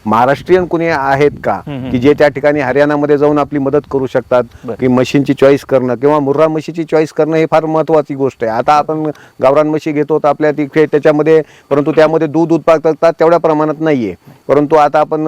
महाराष्ट्रीयन कुणी आहेत का की जे त्या ठिकाणी हरियाणामध्ये जाऊन आपली मदत करू शकतात की म्हशींची चॉईस करणं किंवा मुर्रा म्हशीची चॉईस करणं हे फार महत्त्वाची गोष्ट आहे. आता आपण गावरान म्हशी घेतो तर आपल्या तिथे त्याच्यामध्ये परंतु त्यामध्ये दूध उत्पादकता तेवढ्या प्रमाणात नाहीये. परंतु आता आपण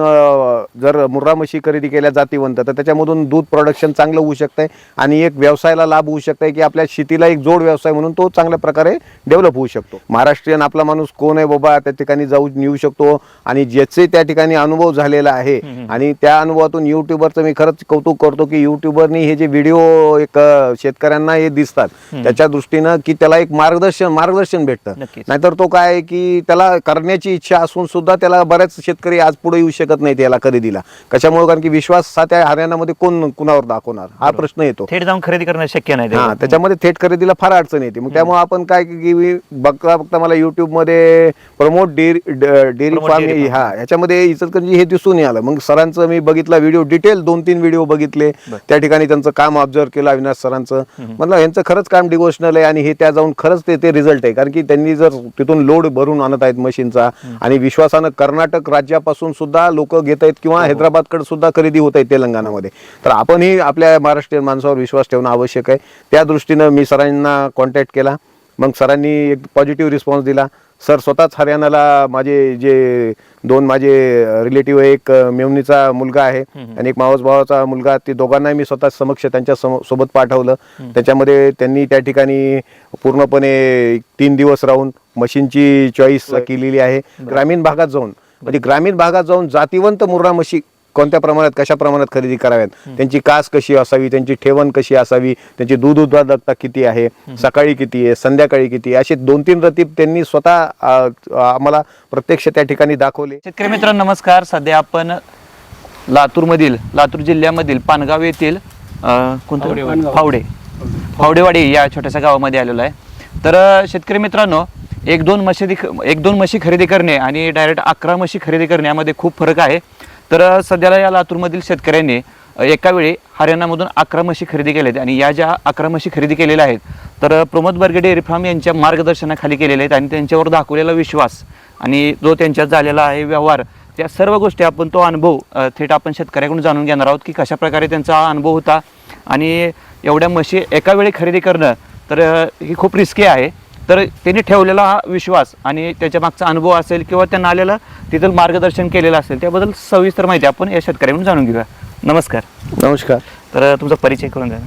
जर मुर्रा म्हशी खरेदी केल्या जातीवंत तर त्याच्यामधून दूध प्रोडक्शन चांगलं होऊ शकतंय आणि एक व्यवसायाला लाभ होऊ शकतंय की आपल्या शेतीला एक जोड व्यवसाय म्हणून तो चांगल्या प्रकारे डेव्हलप होऊ शकतो. महाराष्ट्रीयन आपला माणूस कोण आहे बाबा त्या ठिकाणी जाऊन येऊ शकतो आणि ज्याचे त्या ठिकाणी अनुभव झालेला आहे आणि त्या अनुभवातून युट्यूबरचं मी खरंच कौतुक करतो की युट्यूबरनी हे जे व्हिडिओ एक शेतकऱ्यांना हे दिसतात त्याच्या दृष्टीनं की त्याला एक मार्गदर्शन भेटतं. नाहीतर तो काय की त्याला करण्याची इच्छा असून सुद्धा त्याला बऱ्याच शेतकरी आज पुढे येऊ शकत नाही त्याला खरेदीला. कशामुळे? कारण की विश्वास त्या हरियाणामध्ये कोण कुणावर दाखवणार हा प्रश्न येतो. थेट जाऊन खरेदी करणं शक्य नाही. हा, त्याच्यामध्ये थेट खरेदीला फार अडचण येते. मग त्यामुळे आपण काय की बघता मला युट्यूब मध्ये प्रमोट डेअरी फार्म ह्याच्यामध्ये इचलकरंजी हे दिसून आलं. मग सरांचं मी बघितला व्हिडिओ, डिटेल 2-3 व्हिडिओ बघितले. त्या ठिकाणी त्यांचं काम ऑब्झर्व केलं अविनाश सरांचं. म्हटलं यांचं खरंच काम डिवोशनल आहे आणि हे त्या जाऊन खरंच ते रिझल्ट आहे. कारण की त्यांनी जर तिथून लोड भरून आणत आहेत मशीनचा आणि विश्वासानं कर्नाटक राज्यापासून सुद्धा लोक घेत आहेत किंवा हैदराबादकडे सुद्धा खरेदी होत आहे तेलंगणामध्ये. तर आपणही आपल्या महाराष्ट्रीयन माणसावर विश्वास ठेवणं आवश्यक आहे. त्या दृष्टीनं मी सरांना कॉन्टॅक्ट केला. मग सरांनी एक पॉझिटिव्ह रिस्पॉन्स दिला. सर स्वतःच हरियाणाला माझे जे 2 माझे रिलेटिव्ह, एक मेवणीचा मुलगा आहे आणि एक मावस भावाचा मुलगा, ते दोघांनाही मी स्वतः समक्ष त्यांच्या सोबत पाठवलं. त्याच्यामध्ये त्यांनी त्या ठिकाणी पूर्णपणे 3 दिवस राहून मशीनची चॉईस केलेली आहे. ग्रामीण भागात जाऊन म्हणजे ग्रामीण भागात जाऊन जातीवंत मुर्रा म्हशी कोणत्या प्रमाणात कशा प्रमाणात खरेदी कराव्यात, त्यांची कास कशी असावी, त्यांची ठेवण कशी असावी, त्यांची दूध उत्पादकता किती आहे, सकाळी किती आहे, संध्याकाळी किती आहे, असे 2-3 रतीब त्यांनी स्वतः आम्हाला प्रत्यक्ष त्या ठिकाणी दाखवले. शेतकरी मित्रांनो नमस्कार. सध्या आपण लातूर जिल्ह्यामधील पानगाव येथील फावडेवाडी या छोट्याशा गावामध्ये आलेलो आहे. तर शेतकरी मित्रांनो, 1-2 म्हशी खरेदी करणे आणि डायरेक्ट 11 म्हशी खरेदी करणे यामध्ये खूप फरक आहे. तर सध्याला या लातूरमधील शेतकऱ्यांनी एका वेळी हरियाणामधून 11 म्हशी खरेदी केल्या आहेत आणि या ज्या 11 म्हशी खरेदी केलेल्या आहेत तर प्रमोद बर्गे डेअरी फार्म यांच्या मार्गदर्शनाखाली केलेल्या आहेत आणि त्यांच्यावर दाखवलेला विश्वास आणि जो त्यांच्यात झालेला आहे व्यवहार, त्या सर्व गोष्टी आपण तो अनुभव थेट आपण शेतकऱ्याकडून जाणून घेणार आहोत की कशा प्रकारे त्यांचा हा अनुभव होता. आणि एवढ्या म्हशी एका वेळी खरेदी करणं तर ही खूप रिस्की आहे. तर त्यांनी ठेवलेला हा विश्वास आणि त्याच्या मागचा अनुभव असेल किंवा त्यांना आलेलं तिथं मार्गदर्शन केलेलं असेल त्याबद्दल सविस्तर माहिती आपण या शेतकऱ्याकडून जाणून घेऊया. नमस्कार. नमस्कार. तर तुमचा परिचय करून द्या.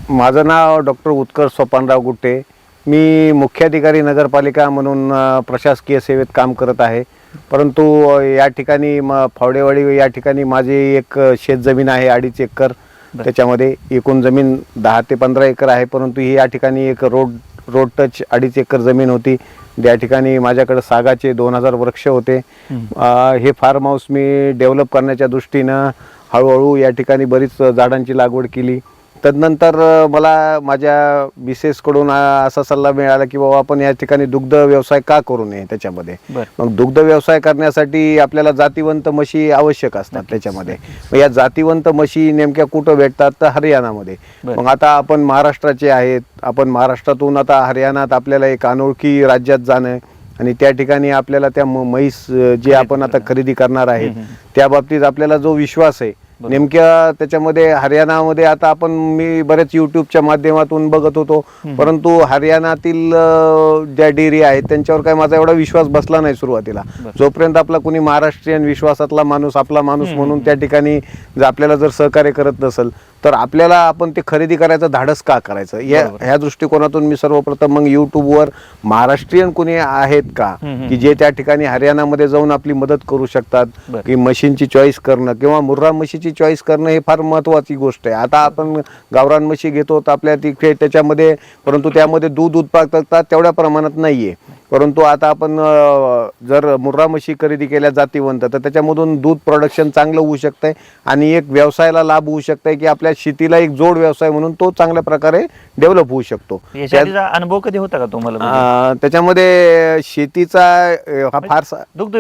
माझं नाव डॉक्टर उत्कर्ष सोपानराव गुट्टे. मी मुख्याधिकारी नगरपालिका म्हणून प्रशासकीय सेवेत काम करत आहे. परंतु या ठिकाणी फावडेवाडी या ठिकाणी माझी एक शेतजमीन आहे 2.5 एकर. त्याच्यामध्ये एकूण जमीन 10 ते 15 एकर आहे. परंतु ही या ठिकाणी एक रोड टच 2.5 एकर जमीन होती. त्या ठिकाणी माझ्याकडे सागाचे 2000 वृक्ष होते. हे फार्म हाऊस मी डेव्हलप करण्याच्या दृष्टीनं हळूहळू या ठिकाणी बरीच झाडांची लागवड केली. तदनंतर मला माझ्या मिसेसकडून असा सल्ला मिळाला की बाबा आपण या ठिकाणी दुग्ध व्यवसाय का करू नये त्याच्यामध्ये. मग दुग्ध व्यवसाय करण्यासाठी आपल्याला जातीवंत म्हशी आवश्यक असतात. त्याच्यामध्ये मग या जातीवंत म्हशी नेमक्या कुठं भेटतात तर हरियाणामध्ये. मग आता आपण महाराष्ट्राचे आहेत, आपण महाराष्ट्रातून आता हरियाणात आपल्याला एक अनोळखी राज्यात जाणं आणि त्या ठिकाणी आपल्याला त्या म्हैस जे आपण आता खरेदी करणार आहे त्या बाबतीत आपल्याला जो विश्वास आहे नेमक्या त्याच्यामध्ये हरियाणामध्ये आता मी बरेच युट्यूबच्या माध्यमातून बघत होतो. परंतु हरियाणातील ज्या डेअरी आहेत त्यांच्यावर काय माझा एवढा विश्वास बसला नाही सुरुवातीला. जोपर्यंत आपला कोणी महाराष्ट्रीयन विश्वासातला माणूस आपला माणूस म्हणून त्या ठिकाणी आपल्याला जर सहकार्य करत नसेल तर आपल्याला आपण ते खरेदी करायचं धाडस का करायचं ह्या दृष्टिकोनातून मी सर्वप्रथम मग युट्यूबवर महाराष्ट्रीयन कुणी आहेत का की जे त्या ठिकाणी हरियाणामध्ये जाऊन आपली मदत करू शकतात की मशीनची चॉईस करणं किंवा मुर्रा म्हशीची चॉईस करणं हे फार महत्त्वाची गोष्ट आहे. आता आपण गावरान म्हशी घेतो तर आपल्या तिथे त्याच्यामध्ये परंतु त्यामध्ये दूध उत्पादकता तेवढ्या प्रमाणात नाहीये. परंतु आता आपण जर मुर्रा म्हशी खरेदी केल्या जातीवंत तर त्याच्यामधून दूध प्रोडक्शन चांगलं होऊ शकतंय आणि एक व्यवसायाला लाभ होऊ शकतंय की आपल्या शेतीला एक जोड व्यवसाय म्हणून तो चांगल्या प्रकारे डेव्हलप होऊ शकतो. अनुभव कधी होता का तुम्हाला त्याच्यामध्ये शेतीचा हा फारसा दुग्ध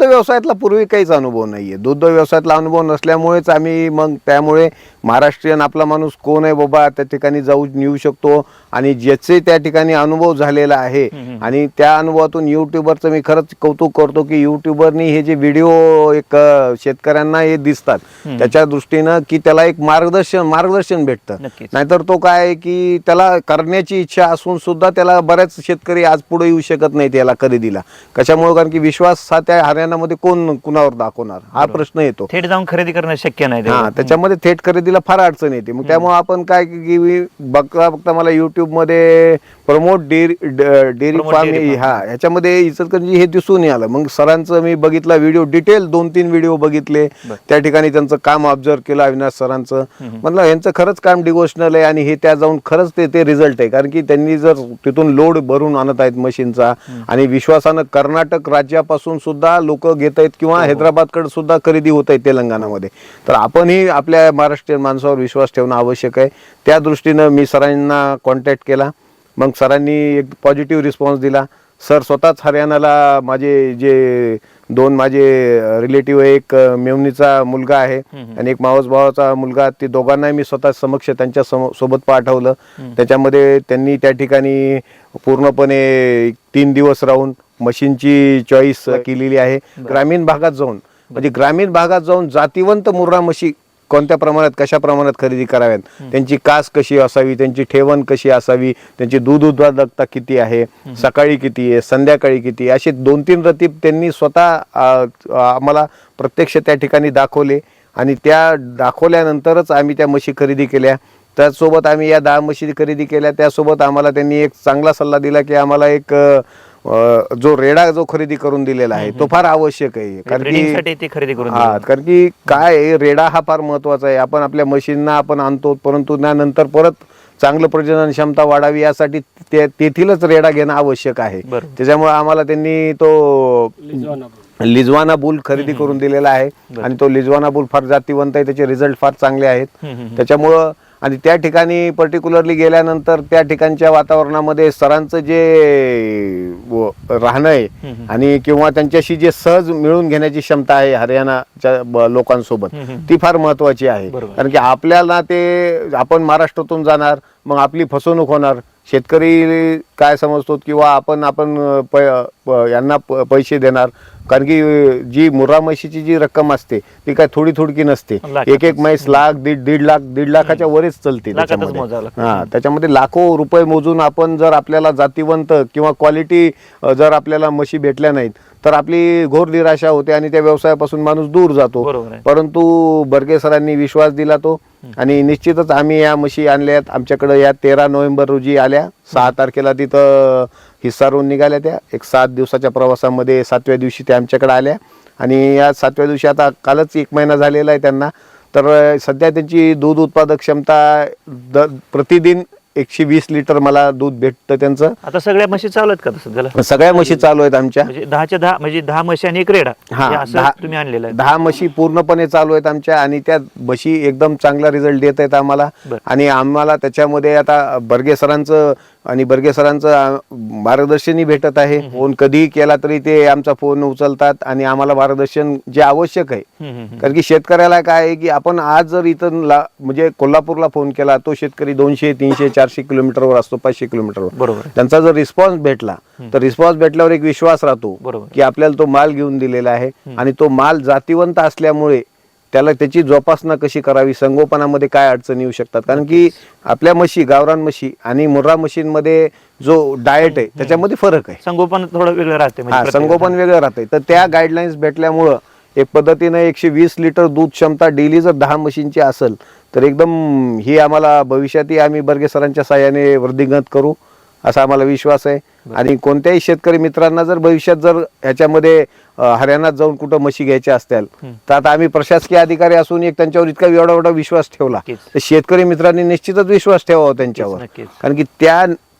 व्यवसायातला पूर्वी काहीच अनुभव नाहीये. दुग्ध व्यवसायातला अनुभव नसल्यामुळेच आम्ही मग त्यामुळे महाराष्ट्रीयन आपला माणूस कोण आहे बाबा त्या ठिकाणी जाऊन येऊ शकतो आणि ज्याचे त्या ठिकाणी अनुभव झालेला आहे आणि त्या अनुभवातून युट्यूबरचं मी खरंच कौतुक करतो की युट्यूबरनी हे जे व्हिडिओ एक शेतकऱ्यांना हे दिसतात त्याच्या दृष्टीनं की त्याला एक मार्गदर्शन भेटतं. नक्कीच. नाहीतर तो काय आहे की त्याला करण्याची इच्छा असून सुद्धा त्याला बऱ्याच शेतकरी आज पुढे येऊ शकत नाहीत याला खरेदीला. कशामुळे? कारण की विश्वास हा त्या हरियाणामध्ये कोण कुणावर दाखवणार हा प्रश्न येतो. थेट जाऊन खरेदी करणं शक्य नाही हा, त्याच्यामध्ये थेट खरेदीला फार अडचण येते. मग त्यामुळे आपण काय की बघता मला युट्यूब मध्ये प्रमोट डेअरी फार्म ह्याच्यामध्ये इचलकरंजी हे दिसून आलं. मग सरांचं मी बघितला व्हिडिओ, डिटेल 2-3 व्हिडिओ बघितले. त्या ठिकाणी त्यांचं काम ऑब्झर्व केलं अविनाश सरांचं. म्हटलं यांचं खरंच काम डिवोशनल आहे आणि हे त्या जाऊन खरंच ते रिझल्ट आहे. कारण की त्यांनी जर तिथून लोड भरून आणत आहेत मशीनचा आणि विश्वासानं कर्नाटक राज्यापासून सुद्धा लोक घेत आहेत किंवा हैदराबादकडे सुद्धा खरेदी होत आहे तेलंगणामध्ये. तर आपणही आपल्या महाराष्ट्रीयन माणसावर विश्वास ठेवणं आवश्यक आहे. त्या दृष्टीनं मी सरांना कॉन्टॅक्ट केला. मग सरांनी एक पॉझिटिव्ह रिस्पॉन्स दिला. सर स्वतःच हरियाणाला माझे जे 2 माझे रिलेटिव्ह आहे, एक मेवणीचा मुलगा आहे आणि एक मावस भावाचा मुलगा, ते दोघांनाही मी स्वतः समक्ष त्यांच्या सोबत पाठवलं. त्याच्यामध्ये त्यांनी त्या ठिकाणी पूर्णपणे 3 दिवस राहून मशीनची चॉईस केलेली आहे. ग्रामीण भागात जाऊन म्हणजे ग्रामीण भागात जाऊन जातीवंत मुर्रा म्हशी कोणत्या प्रमाणात कशा प्रमाणात खरेदी कराव्यात, त्यांची कास कशी असावी, त्यांची ठेवण कशी असावी, त्यांची दूध उत्पादकता किती आहे, सकाळी किती आहे, संध्याकाळी किती, असे 2-3 रतीब त्यांनी स्वतः आम्हाला प्रत्यक्ष त्या ठिकाणी दाखवले आणि त्या दाखवल्यानंतरच आम्ही त्या म्हशी खरेदी केल्या. त्याचसोबत आम्ही या 10 म्हशी खरेदी केल्या. त्यासोबत आम्हाला त्यांनी एक चांगला सल्ला दिला की आम्हाला एक जो रेडा जो खरेदी करून दिलेला आहे तो फार आवश्यक आहे. कारण की काय रेडा हा फार महत्वाचा आहे. आपण आपल्या मशीनना आपण आणतो, परंतु त्यानंतर परत चांगलं प्रजनन क्षमता वाढावी यासाठी तेथीलच रेडा घेणं आवश्यक आहे. त्याच्यामुळे आम्हाला त्यांनी तो लिजवाना बुल खरेदी करून दिलेला आहे आणि तो लिजवाना बुल फार जातीवंत आहे. त्याचे रिझल्ट फार चांगले आहेत. त्याच्यामुळं आणि त्या ठिकाणी पर्टिक्युलरली गेल्यानंतर त्या ठिकाणच्या वातावरणामध्ये सरांचं जे राहणं आहे आणि किंवा त्यांच्याशी जे सहज मिळून घेण्याची क्षमता आहे हरियाणाच्या लोकांसोबत, ती फार महत्वाची आहे. कारण की आपल्याला ते आपण महाराष्ट्रातून जाणार, मग आपली फसवणूक होणार. शेतकरी काय समजतो किंवा आपण यांना पैसे देणार. कारण की जी मुर्रा म्हशीची जी रक्कम असते ती काय थोडी नसते. एक म्हैस लाख, दीड लाखाच्या वरच चलते. त्याच्यामध्ये लाखो रुपये मोजून आपण जर आपल्याला जातीवंत किंवा क्वालिटी जर आपल्याला म्हशी भेटल्या नाहीत तर आपली घोर निराशा होते आणि त्या व्यवसायापासून माणूस दूर जातो. परंतु बर्गे सरांनी विश्वास दिला तो आणि निश्चितच आम्ही या म्हशी आणल्यात. आमच्याकडे या 13 नोव्हेंबर रोजी आल्या. 6 तारखेला तिथं हिस्सारून निघाल्या. त्या एक 7 दिवसाच्या प्रवासामध्ये 7व्या दिवशी त्या आमच्याकडे आल्या आणि या 7व्या दिवशी आता कालच 1 महिना झालेला आहे त्यांना. तर सध्या त्यांची दूध उत्पादक क्षमता प्रतिदिन 120 लिटर मला दूध भेटतं त्यांचं. आता सगळ्या म्हशी चालू आहेत का सध्याला? सगळ्या म्हशी चालू आहेत आमच्या. 10च्या 10 म्हणजे 10 म्हशी आणि एक रेडा. तुम्ही आणलेला 10 म्हशी पूर्णपणे चालू आहेत आमच्या आणि त्या म्हशी एकदम चांगला रिझल्ट देत आहेत आम्हाला. आणि आम्हाला त्याच्यामध्ये आता बर्गे सरांचं मार्गदर्शनही भेटत आहे. फोन कधीही केला तरी ते आमचा फोन उचलतात आणि आम्हाला मार्गदर्शन जे आवश्यक आहे. कारण की शेतकऱ्याला काय आहे की आपण आज जर इथं म्हणजे कोल्हापूरला फोन केला, तो शेतकरी 200, 300, 400 किलोमीटरवर असतो, 500 किलोमीटरवर. त्यांचा जर रिस्पॉन्स भेटला तर रिस्पॉन्स भेटल्यावर एक विश्वास राहतो की आपल्याला तो माल घेऊन दिलेला आहे आणि तो माल जातीवंत असल्यामुळे त्याला त्याची जोपासना कशी करावी, संगोपनामध्ये काय अडचणी येऊ शकतात. कारण की आपल्या म्हशी, गावरान म्हशी आणि मुर्रा म्हशींमध्ये जो डाएट आहे त्याच्यामध्ये फरक आहे. संगोपन थोडं वेगळं राहते. संगोपन वेगळं राहते. तर त्या गाईडलाईन्स भेटल्यामुळं एक पद्धतीने 120 लिटर दूध क्षमता डेली जर 10 म्हशींची असेल तर एकदम ही आम्हाला भविष्यातही आम्ही बर्गे सरांच्या साहाय्याने वृद्धिंगत करू असा आम्हाला विश्वास आहे. आणि कोणत्याही शेतकरी मित्रांना जर भविष्यात जर ह्याच्यामध्ये हरियाणात जाऊन कुठं म्हशी घ्यायच्या असतील तर आता आम्ही प्रशासकीय अधिकारी असून एक त्यांच्यावर इतका एवढा विश्वास ठेवला तर शेतकरी मित्रांनी निश्चितच विश्वास ठेवावा त्यांच्यावर. कारण की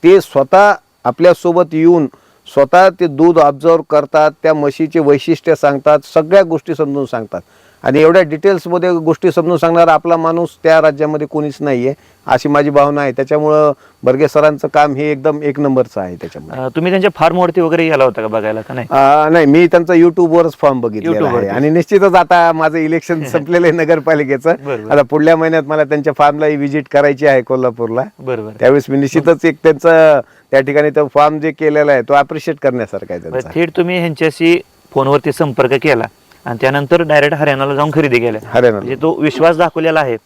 ते स्वतः आपल्या सोबत येऊन स्वतः ते दूध ऑब्झर्व करतात, त्या म्हशीचे वैशिष्ट्य सांगतात, सगळ्या गोष्टी समजून सांगतात आणि एवढ्या डिटेल्समध्ये गोष्टी समजून सांगणारा आपला माणूस त्या राज्यामध्ये कोणीच नाहीये. अशी माझी भावना आहे. त्याच्यामुळं बर्गे सरांचं काम हे एकदम एक नंबरचं आहे त्याच्यामध्ये. तुम्ही त्यांच्या फार्मवरती वगैरे गेला होता का बघायला का नाही? नाही, मी त्यांचा युट्यूबवरच फॉर्म बघितलेला YouTube आहे वरती. आणि निश्चितच आता माझं इलेक्शन संपलेलं आहे नगरपालिकेचं. बरोबर. आता पुढल्या महिन्यात मला त्यांच्या फार्मलाही व्हिजिट करायची आहे कोल्हापूरला. बरोबर. त्यावेळेस मी निश्चितच एक त्यांचं त्या ठिकाणी तो फॉर्म जे केलेला आहे तो अप्रिशिएट करण्यासारखा आहे त्यांचा. थेट तुम्ही ह्यांच्याशी फोनवरती संपर्क केला आणि त्यानंतर डायरेक्ट हरियाणाला जाऊन खरेदी केल्या. हरियाणाला. म्हणजे तो विश्वास दाखवलेला आहे,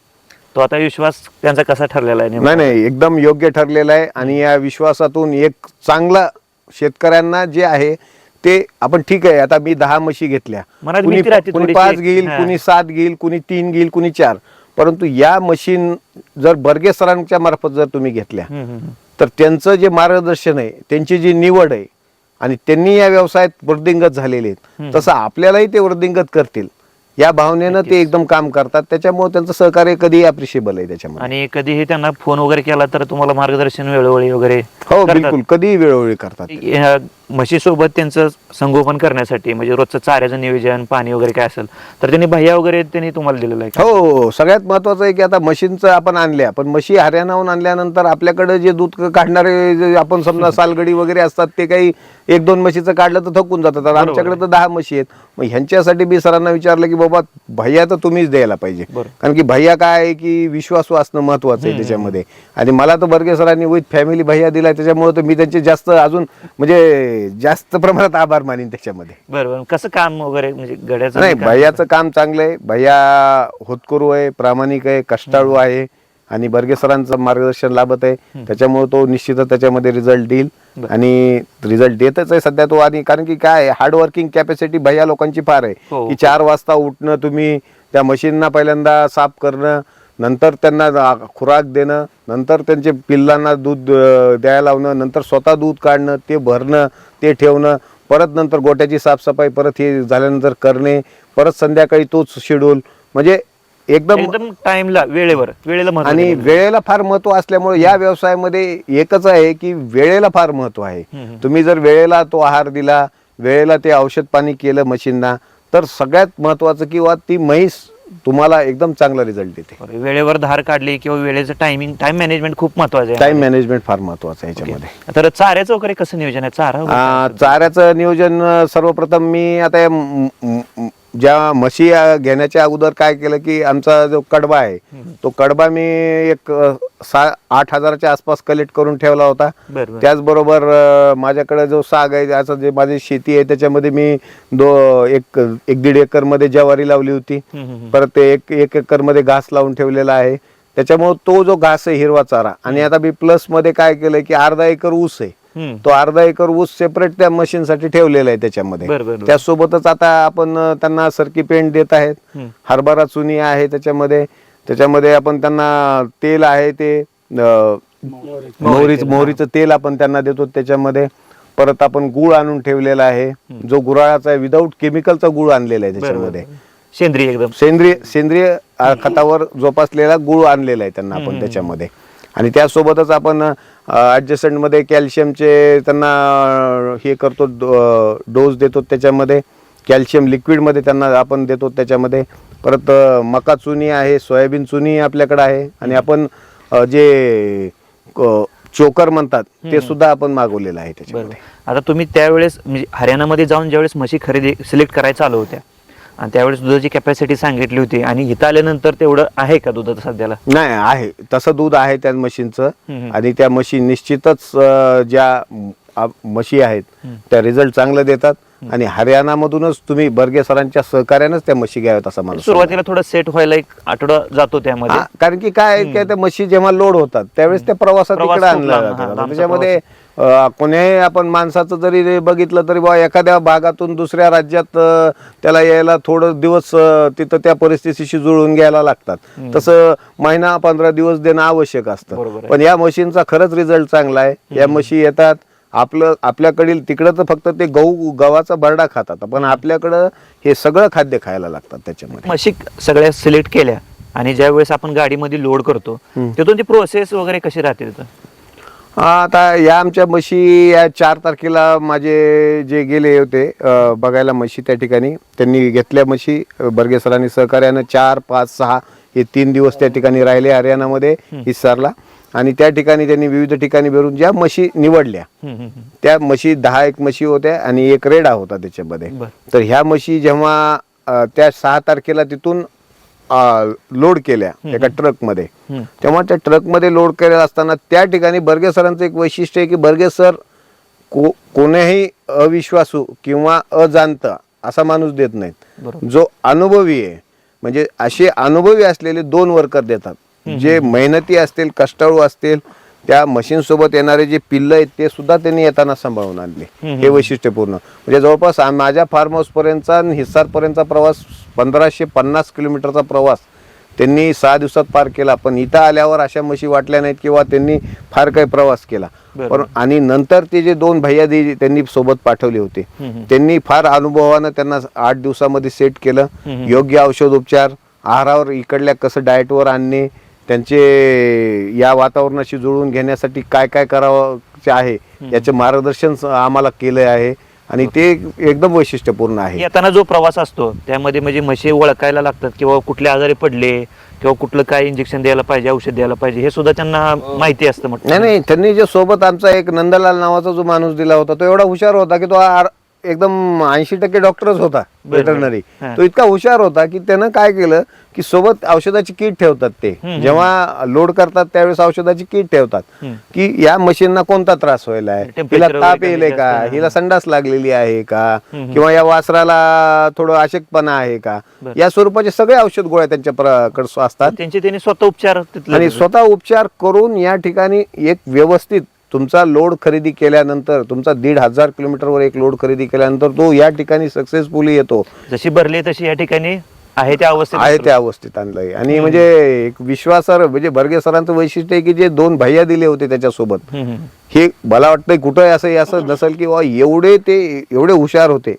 तो आता विश्वास त्यांचा कसा ठरलेला आहे नेमका? नाही नाही, एकदम योग्य ठरलेलं आहे आणि या विश्वासातून एक चांगला शेतकऱ्यांना जे आहे ते आपण ठीक आहे. आता मी 10 म्हशी घेतल्या, मनात कुणी भीती राहते कुणी थोडीशी. 5 घेईल, हा. कुणी 7 घेईल, कुणी 3 घेईल, कुणी 4, परंतु या मशीन जर बर्गे सरांच्या मार्फत जर तुम्ही घेतल्या तर त्यांचं जे मार्गदर्शन आहे, त्यांची जी निवड आहे आणि त्यांनी या व्यवसायात वृद्धिंगत झालेले आहेत, तसं आपल्यालाही ते वृद्धिंगत करतील या भावनेनं ते एकदम काम करतात. त्याच्यामुळे त्यांचं सहकार्य कधीही अप्रिशिएबल आहे त्याच्यामध्ये. आणि कधीही त्यांना फोन वगैरे केला तर तुम्हाला मार्गदर्शन वेळोवेळी वगैरे हो करतात. बिलकुल, कधीही वेळोवेळी करतात. म्हशीसोबत त्यांचं संगोपन करण्यासाठी म्हणजे रोजचं चाऱ्याचं नियोजन, पाणी वगैरे काय असेल तर त्यांनी भैया वगैरे त्यांनी तुम्हाला दिलेलं आहे का? हो, सगळ्यात महत्वाचं आहे की आता म्हशींचं आपण आणल्या, पण म्हशी हरियाणाहून आणल्यानंतर आपल्याकडे जे दूध काढणारे जे आपण समजा सालगडी वगैरे असतात ते काही 1-2 म्हशीचं काढलं तर थकून जातात. आता आमच्याकडे तर 10 म्हशी आहेत. मग ह्यांच्यासाठी मी सरांना विचारलं की बाबा भैया तर तुम्हीच द्यायला पाहिजे, कारण की भैया काय आहे की विश्वासू असणं महत्वाचं आहे त्याच्यामध्ये. आणि मला तर बर्गे सरांनी विथ फॅमिली भैया दिलाय, त्याच्यामुळे तर मी त्यांचे जास्त अजून म्हणजे जास्त प्रमाणात आभार मानीन त्याच्यामध्ये. बरोबर. कसं काम वगैरे म्हणजे गड्याचं नाही, भैयाचं काम चांगलं आहे. भैया होतकरू आहे, प्रामाणिक आहे, कष्टाळू आहे आणि बर्गे सरांचं मार्गदर्शन लाभत आहे. त्याच्यामुळे तो निश्चितच त्याच्यामध्ये रिझल्ट देईल आणि रिझल्ट देतच आहे सध्या तो. आणि कारण की काय हार्डवर्किंग कॅपॅसिटी भैया लोकांची फार आहे की 4 वाजता उठणं, तुम्ही त्या मशीनना पहिल्यांदा साफ करणं, नंतर त्यांना खुराक देणं, नंतर त्यांचे पिल्लांना दूध द्यायला लावणं, नंतर स्वतः दूध काढणं, ते भरणं, ते ठेवणं, परत नंतर गोट्याची साफसफाई परत हे झाल्यानंतर करणे, परत संध्याकाळी तोच शेड्यूल. म्हणजे एकदम टाइमला वेळेला महत्त्व आणि दिलेलं आहे. वेळेला फार महत्व असल्यामुळे या व्यवसायामध्ये एकच आहे की वेळेला फार महत्व आहे. तुम्ही जर वेळेला तो आहार दिला, वेळेला ते औषध पाणी केलं मशीनना, तर सगळ्यात महत्वाचं किंवा ती म्हैस तुम्हाला एकदम चांगला रिझल्ट देते. वेळेवर धार काढली किंवा वेळेचं टाइम मॅनेजमेंट खूप महत्वाचं आहे. टाइम मॅनेजमेंट फार महत्वाचं आहे याच्यामध्ये. तर चाऱ्याचं वगैरे कसं नियोजन आहे? चाऱ्याचं नियोजन सर्वप्रथम मी आता ज्या म्हशी घेण्याच्या अगोदर काय केलं की आमचा जो कडबा आहे तो कडबा मी एक 7-8 हजाराच्या आसपास कलेक्ट करून ठेवला होता. त्याचबरोबर माझ्याकडे जो 6 गायीचं जे माझी शेती आहे त्याच्यामध्ये मी 1-1.5 एकर मध्ये ज्वारी लावली होती. परत 1 एकर मध्ये घास लावून ठेवलेला आहे. त्याच्यामुळे तो जो घास आहे हिरवा चारा, आणि आता मी प्लस मध्ये काय केलंय की अर्धा एकर ऊस आहे, तो अर्धा एकर ऊस सेपरेट त्या मशीन साठी ठेवलेला आहे त्याच्यामध्ये. त्यासोबतच आता आपण त्यांना सरकी पेंट देत आहेत, हरभरा चुनी आहे त्याच्यामध्ये आपण त्यांना तेल आहे ते मोहरीचं तेल आपण त्यांना देतो त्याच्यामध्ये. परत आपण गुळ आणून ठेवलेला आहे, जो गुराळाचा आहे, विदाऊट केमिकलचा गुळ आणलेला आहे त्याच्यामध्ये. सेंद्रिय खतावर जोपासलेला गुळ आणलेला आहे त्यांना आपण त्याच्यामध्ये. आणि त्यासोबतच आपण ऍडजस्टमेंट मध्ये कॅल्शियमचे त्यांना हे करतो, डोस देतो त्याच्यामध्ये. कॅल्शियम लिक्विड मध्ये त्यांना आपण देतो त्याच्यामध्ये. परत मका चुनी आहे, सोयाबीन चुनी आपल्याकडे आहे, आणि आपण जे चोकर म्हणतात ते सुद्धा आपण मागवलेलं आहे त्याच्यामध्ये. आता तुम्ही त्यावेळेस म्हणजे हरियाणामध्ये जाऊन ज्यावेळेस म्हशी खरेदी सिलेक्ट करायला चालू होत्या आणि त्यावेळेस दुधाची कॅपॅसिटी सांगितली होती, आणि इथं आल्यानंतर तेवढं आहे का दूध सध्याला? नाही, आहे तसं दूध आहे त्या मशीनचं. आणि त्या मशीन निश्चितच ज्या म्हशी आहेत त्या रिझल्ट चांगले देतात. आणि हरियाणामधूनच तुम्ही बर्गे सरांच्या सहकार्यानेच त्या म्हशी घ्याव्यात असं मला. सुरुवातीला थोडं सेट व्हायला 1 आठवडा जातो त्यामध्ये, कारण की काय त्या म्हशी जेव्हा लोड होतात त्यावेळेस त्या प्रवासात तिकडे आणल्या जातात. त्याच्यामध्ये कोणी आपण माणसाचं जरी बघितलं तरी बा एखाद्या भागातून दुसऱ्या राज्यात त्याला यायला थोडं दिवस तिथं त्या परिस्थितीशी जुळून घ्यायला लागतात. तसं महिना 15 दिवस देणं आवश्यक असतं. पण या मशीनचा खरंच रिझल्ट चांगला आहे. या म्हशी येतात, आपल्याकडील तिकडं तर फक्त ते गव्हाचा भरडा खातात, पण आपल्याकडं हे सगळं खाद्य खायला लागतात त्याच्यामध्ये. म्हशी सगळ्या सिलेक्ट केल्या आणि ज्या वेळेस आपण गाडीमध्ये लोड करतो तिथून ती प्रोसेस वगैरे कशी राहते तिथं? आता या आमच्या म्हशी या 4 तारखेला माझे जे गेले होते बघायला म्हशी त्या ठिकाणी, त्यांनी घेतल्या म्हशी बर्गे सरांनी सहकार्यानं 4, 5, 6 हे 3 दिवस त्या ठिकाणी राहिले हरियाणामध्ये हिसारला. आणि त्या ठिकाणी त्यांनी विविध ठिकाणी फिरून ज्या म्हशी निवडल्या त्या म्हशी 10 म्हशी होत्या आणि एक रेडा होता त्याच्यामध्ये. तर ह्या म्हशी जेव्हा त्या 6 तारखेला तिथून लोड केल्या एका ट्रकमध्ये, तेव्हा त्या ट्रकमध्ये लोड केलेला असताना त्या ठिकाणी बर्गे सरांचं एक वैशिष्ट्य आहे की बर्गे सर कोणीही अविश्वासू किंवा अजाणता असा माणूस देत नाहीत. जो अनुभवी आहे म्हणजे असे अनुभवी असलेले 2 वर्कर देतात, जे मेहनती असतील, कष्टाळू असतील. त्या मशीन सोबत येणारे जे पिल्ल आहेत ते सुद्धा त्यांनी येताना सांभाळून आणले. हे वैशिष्ट्यपूर्ण. म्हणजे जवळपास माझ्या फार्म हाऊस पर्यंतचा आणि हिसार पर्यंतचा प्रवास 1550 किलोमीटरचा प्रवास त्यांनी 6 दिवसात पार केला. पण इथं आल्यावर अशा म्हशी वाटल्या नाहीत किंवा त्यांनी फार काही प्रवास केला. पण आणि नंतर ते जे 2 भैया त्यांनी सोबत पाठवले होते त्यांनी फार अनुभवानं त्यांना 8 दिवसामध्ये सेट केलं. योग्य औषधोपचार, आहारावर इकडल्या कसं डाएटवर आणणे, त्यांचे या वातावरणाशी जुळवून घेण्यासाठी काय काय करावं आहे याचे मार्गदर्शन आम्हाला केलं आहे. आणि ते एकदम वैशिष्ट्यपूर्ण आहे. येताना जो प्रवास असतो त्यामध्ये म्हणजे म्हशी ओळखायला लागतात किंवा कुठले आजारी पडले किंवा कुठलं काय इंजेक्शन द्यायला पाहिजे, औषध द्यायला पाहिजे, हे सुद्धा त्यांना माहिती असतं. म्हटलं नाही, त्यांनी जे सोबत आमचा एक नंदलाल नावाचा जो माणूस दिला होता तो एवढा हुशार होता की तो एकदम 80% डॉक्टरच होता, वेटरनरी. तो इतका हुशार होता की त्यानं काय केलं की सोबत औषधाची किट ठेवतात. ते जेव्हा लोड करतात त्यावेळेस औषधाची किट ठेवतात की या मशीनना कोणता त्रास व्हायला आहे, हिला ताप येईल का, हिला संडास लागलेली आहे का, किंवा या वासराला थोडं अशक्तपणा आहे का, या स्वरूपाचे सगळे औषध गोळ्या त्यांच्याकडे असतात. त्यांनी स्वतः उपचार आणि स्वतः उपचार करून या ठिकाणी एक व्यवस्थित तुमचा लोड खरेदी केल्यानंतर, तुमचा 1500 किलोमीटरवर एक लोड खरेदी केल्यानंतर तो या ठिकाणी सक्सेसफुली येतो. जशी भरली तशी या ठिकाणी आहे त्या अवस्थेत आणलंय. आणि म्हणजे एक विश्वासार्ह म्हणजे बर्गे सरांचं वैशिष्ट्य आहे की जे 2 भैया दिले होते त्याच्यासोबत, हे मला वाटतंय कुठं असं नसेल की एवढे हुशार होते.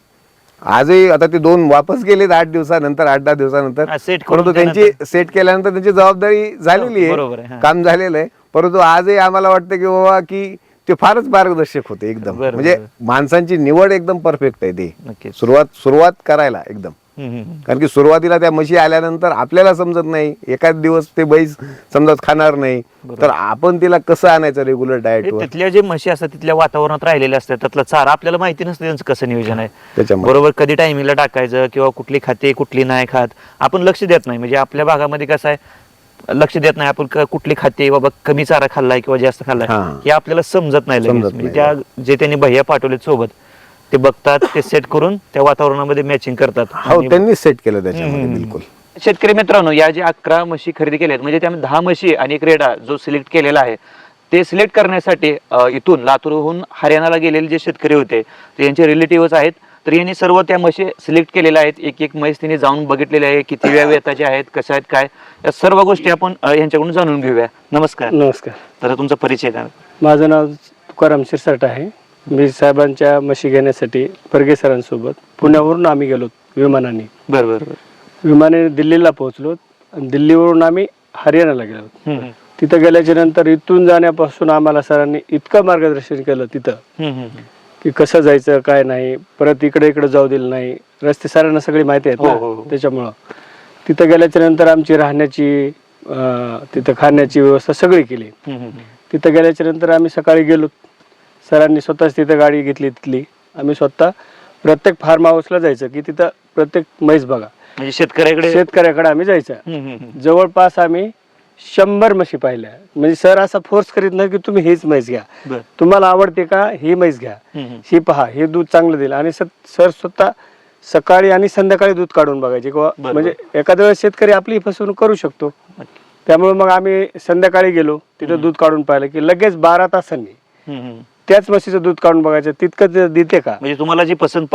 आजही आता ते 2 वापस गेलेत 8 दिवसानंतर, 8-10 दिवसानंतर. परंतु त्यांची सेट केल्यानंतर त्यांची जबाबदारी झालेली आहे, काम झालेलं आहे. परंतु आजही आम्हाला वाटतं की बाबा की ते फारच मार्गदर्शक होते एकदम. म्हणजे माणसांची निवड एकदम परफेक्ट आहे. ते सुरुवात करायला एकदम. कारण की सुरुवातीला त्या म्हशी आल्यानंतर आपल्याला समजत नाही, एखाद दिवस ते बैस समजा खाणार नाही, तर आपण तिला कसं आणायचं रेग्युलर डाएट. तिथल्या जे म्हशी असतात तिथल्या वातावरणात राहिलेल्या असतात, त्यातला चारा आपल्याला माहिती नसतं त्यांचं कसं नियोजन आहे, त्याच्यामुळे बरोबर कधी टायमिंगला टाकायचं किंवा कुठली खाते कुठली नाही खात आपण लक्ष देत नाही. म्हणजे आपल्या भागामध्ये कसं आहे, लक्ष देत नाही आपण कुठली खाते, बाबा कमी चारा खाल्लाय किंवा जास्त खाल्लाय हे आपल्याला समजत नाही. म्हणजे त्या जे त्यांनी भैया पाठवले सोबत ते बघतात, ते सेट करून त्या वातावरणामध्ये मॅचिंग करतात. हो, त्यांनी सेट केलं त्याच्यामध्ये. बिलकुल. शेतकरी मित्रांनो, या जे 11 म्हशी खरेदी केल्या आहेत म्हणजे त्यामध्ये 10 म्हशी आणि एक रेडा जो सिलेक्ट केलेला आहे, ते सिलेक्ट करण्यासाठी इथून लातूरहून हरियाणाला गेलेले जे शेतकरी होते ते यांचे रिलेटिव्हच आहेत. तर यांनी सर्व त्या म्हशी सिलेक्ट केलेल्या आहेत. एक म्हैस त्यांनी जाऊन बघितलेल्या आहे, किती वेताच्या आहेत, कशा आहेत, काय, या सर्व गोष्टी आपण यांच्याकडून जाणून घेऊया. नमस्कार. नमस्कार. तर तुमचा परिचय द्या. माझं नाव तुकाराम शिरसाट आहे. मी साहेबांच्या म्हशी घेण्यासाठी बर्गे सरांसोबत पुण्यावरून आम्ही गेलो विमानाने. बरोबर. विमानाने दिल्लीला पोहोचलो आणि दिल्लीवरून आम्ही हरियाणाला गेलो. तिथं गेल्याच्या नंतर इथून जाण्यापासून आम्हाला सरांनी इतकं मार्गदर्शन केलं तिथं की कसं जायचं काय नाही, परत इकडे जाऊ दिलं नाही. रस्ते सरांना सगळी माहिती आहेत ना, त्याच्यामुळं तिथं गेल्याच्या नंतर आमची राहण्याची तिथं खाण्याची व्यवस्था सगळी केली. तिथं गेल्याच्या नंतर आम्ही सकाळी गेलो. सरांनी स्वतःच तिथं गाडी घेतली. तिथली आम्ही स्वतः प्रत्येक फार्म हाऊसला जायचं की तिथं प्रत्येक म्हैस बघा, म्हणजे शेतकऱ्याकडे आम्ही जायचं. जवळपास आम्ही 100 म्हशी पाहिल्या. म्हणजे सर असा फोर्स करीत नाही की तुम्ही हीच म्हैस घ्या, तुम्हाला आवडते का ही म्हैस घ्या, ही पहा, हे दूध चांगलं देईल. आणि सर स्वतः सकाळी आणि संध्याकाळी दूध काढून बघायचे किंवा म्हणजे एखाद्या वेळेस शेतकरी आपली फसवणूक करू शकतो. त्यामुळे मग आम्ही संध्याकाळी गेलो, तिथं दूध काढून पाहिलं की लगेच 12 तासांनी त्याच म्हशीचं दूध काढून बघायचं तितकं देते का. म्हणजे तुम्हाला जी पसंत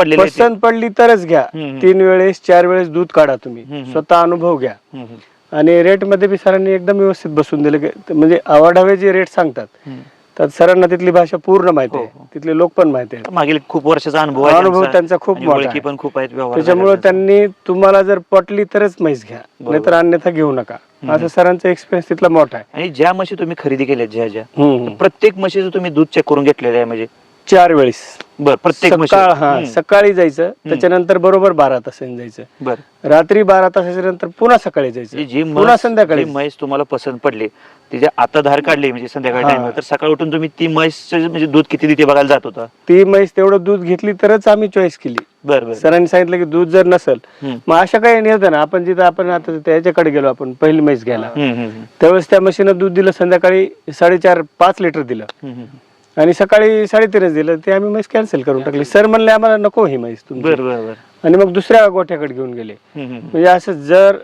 पडली तरच घ्या. 3 वेळेस 4 वेळेस दूध काढा, तुम्ही स्वतः अनुभव घ्या. आणि रेट मध्ये बी सरांनी एकदम व्यवस्थित बसून दिले. म्हणजे आवडावे जे रेट सांगतात तर सरांना तिथली भाषा पूर्ण माहिती आहे, तिथले लोक पण माहिती आहे, मागील खूप वर्षाचा अनुभव त्यांचा खूप मोठा आहे. पण खूप आहेत. त्याच्यामुळे त्यांनी तुम्हाला जर पटली तरच म्हैस घ्या, नाहीतर अन्यथा घेऊ नका, असं सरांचा एक्सपिरियन्स तिथला मोठा आहे. आणि ज्या म्हशी तुम्ही खरेदी केल्या ज्या प्रत्येक म्हशीचं तुम्ही दूध चेक करून घेतलेलं आहे. म्हणजे 4 वेळेस. बर प्रत्येक सकाळ हा म्हशी सकाळी जायचं, त्याच्यानंतर बरोबर 12 तासांनी जायचं, बर रात्री 12 तासाच्या नंतर पुन्हा सकाळी जायचं, जी पुन्हा संध्याकाळी. म्हैस तुम्हाला पसंत पडली तिचे आता धार काढली म्हणजे संध्याकाळी हा. टाइम तर सकाळी उठून तुम्ही ती म्हैस म्हणजे दूध किती देते बघायला जात होता. ती म्हैस तेवढं दूध घेतली तरच आम्ही चॉईस केली. बर बर सरांनी सांगितलं की दूध जर नसेल मग अशा काही नाही होतं ना, आपण जिथं आपण आता त्याच्याकडे गेलो आपण पहिली म्हैस घ्यायला, त्यावेळेस त्या म्हशीनं दूध दिलं संध्याकाळी 4.5-5 लिटर दिलं आणि सकाळी 3.5 दिलं, ते आम्ही म्हैस कॅन्सल करून टाकली. सर म्हणले आम्हाला नको ही म्हैस तुमची, बर बर बर आणि मग दुसऱ्या गोठ्याकडे घेऊन गेले. म्हणजे असं जर